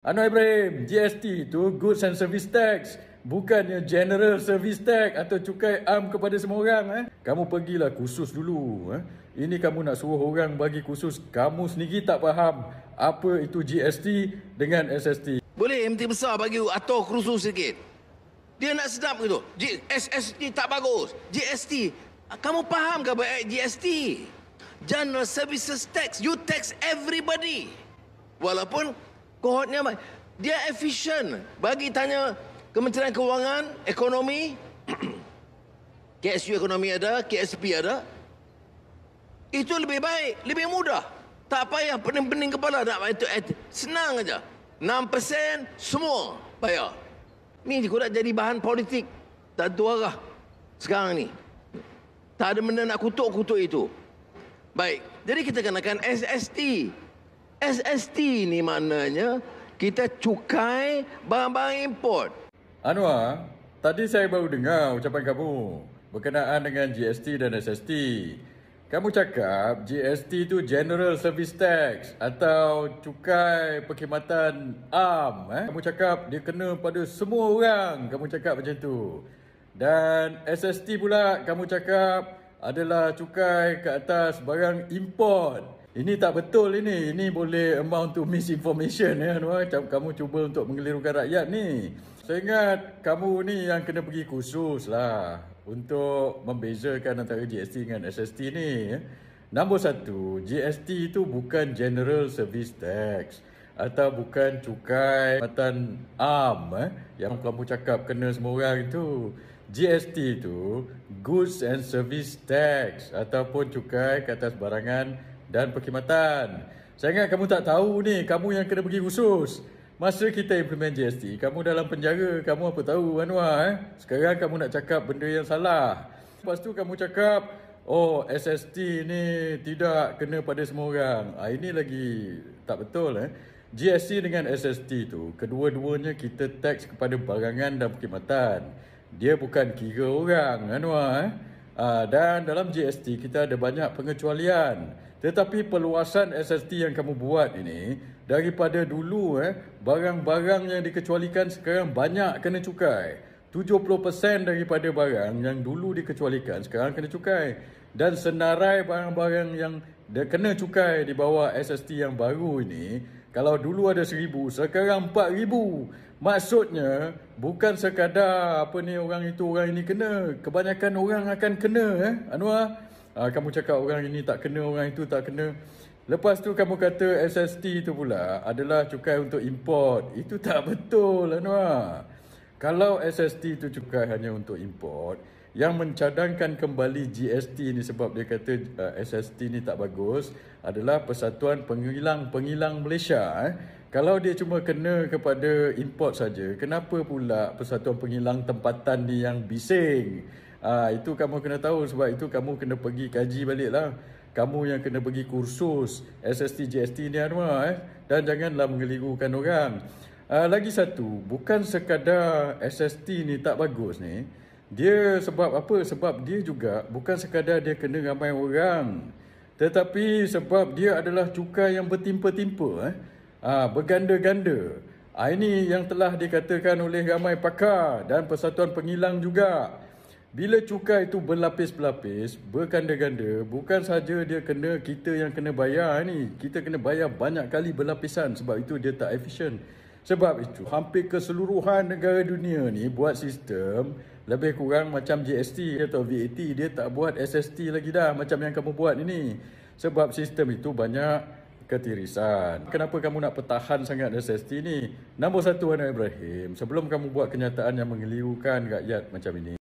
Anwar Ibrahim, GST itu Goods and Service Tax, bukannya General Service Tax atau cukai am kepada semua orang. Kamu pergilah kursus dulu. Ini kamu nak suruh orang bagi kursus, kamu sendiri tak faham apa itu GST dengan SST. Boleh MT besar bagi atur kursus sikit. Dia nak sedap gitu. SST tak bagus. GST. Kamu faham ke baik GST? General Services Tax. You tax everybody. Walaupun kohortnya dia efisien. Bagi tanya Kementerian Kewangan, Ekonomi, KSU Ekonomi ada, KSP ada. Itu lebih baik, lebih mudah. Tak payah pening-pening kepala nak itu. Senang aja. 6% semua bayar. Ni kau nak jadi bahan politik. Tak ada arah sekarang ni. Tak ada benda nak kutuk-kutuk itu. Baik, jadi kita kenakan SST. SST ni maknanya kita cukai barang-barang import. Anwar, tadi saya baru dengar ucapan kamu berkenaan dengan GST dan SST. Kamu cakap GST itu General Service Tax atau cukai perkhidmatan am. Kamu cakap dia kena pada semua orang. Kamu cakap macam tu. Dan SST pula kamu cakap adalah cukai ke atas barang import. Ini tak betul ini. Ini boleh amount to misinformation ya Anwar. Kamu cuba untuk mengelirukan rakyat ni. Saya ingat kamu ni yang kena pergi kursus lah untuk membezakan antara GST dengan SST ni. Nombor satu, GST itu bukan General Service Tax atau bukan cukai perkhidmatan am yang kamu cakap kena semua orang itu. GST itu Goods and Service Tax ataupun cukai ke atas barangan dan perkhidmatan. Saya ingat kamu tak tahu ni, kamu yang kena pergi khusus. Masa kita implement GST, kamu dalam penjara, kamu apa tahu Anwar Sekarang kamu nak cakap benda yang salah. Lepas tu kamu cakap, oh SST ni tidak kena pada semua orang. Ini lagi tak betul GST dengan SST tu, kedua-duanya kita tax kepada barangan dan perkhidmatan. Dia bukan kira orang Anwar Dan dalam GST kita ada banyak pengecualian. Tetapi perluasan SST yang kamu buat ini, daripada dulu barang-barang yang dikecualikan sekarang banyak kena cukai. 70% daripada barang yang dulu dikecualikan sekarang kena cukai. Dan senarai barang-barang yang kena cukai di bawah SST yang baru ini, kalau dulu ada 1,000, sekarang 4,000. Maksudnya bukan sekadar orang itu orang ini kena, kebanyakan orang akan kena Anwar. Kamu cakap orang ini tak kena, orang itu tak kena. Lepas tu kamu kata SST itu pula adalah cukai untuk import. Itu tak betul Anwar. Kalau SST itu cukai hanya untuk import, yang mencadangkan kembali GST ni sebab dia kata SST ni tak bagus adalah Persatuan Pengilang Malaysia. Kalau dia cuma kena kepada import saja, kenapa pula Persatuan Pengilang Tempatan ni yang bising? Itu kamu kena tahu, sebab itu kamu kena pergi kaji balik lah. Kamu yang kena pergi kursus SST GST ni Anwar Dan janganlah mengelirukan orang. Lagi satu, bukan sekadar SST ni tak bagus ni. Dia sebab apa? Sebab dia juga bukan sekadar dia kena ramai orang, tetapi sebab dia adalah cukai yang bertimpa-timpa berganda-ganda. Ini yang telah dikatakan oleh ramai pakar dan Persatuan Pengilang juga. Bila cukai itu berlapis-lapis, berganda-ganda, bukan saja dia kena, kita yang kena bayar ni. Kita kena bayar banyak kali berlapisan, sebab itu dia tak efisien. Sebab itu hampir keseluruhan negara dunia ni buat sistem lebih kurang macam GST atau VAT. Dia tak buat SST lagi dah macam yang kamu buat ini. Sebab sistem itu banyak ketirisan. Kenapa kamu nak pertahan sangat SST ni? Nombor satu Anwar Ibrahim, sebelum kamu buat kenyataan yang mengelirukan rakyat macam ini,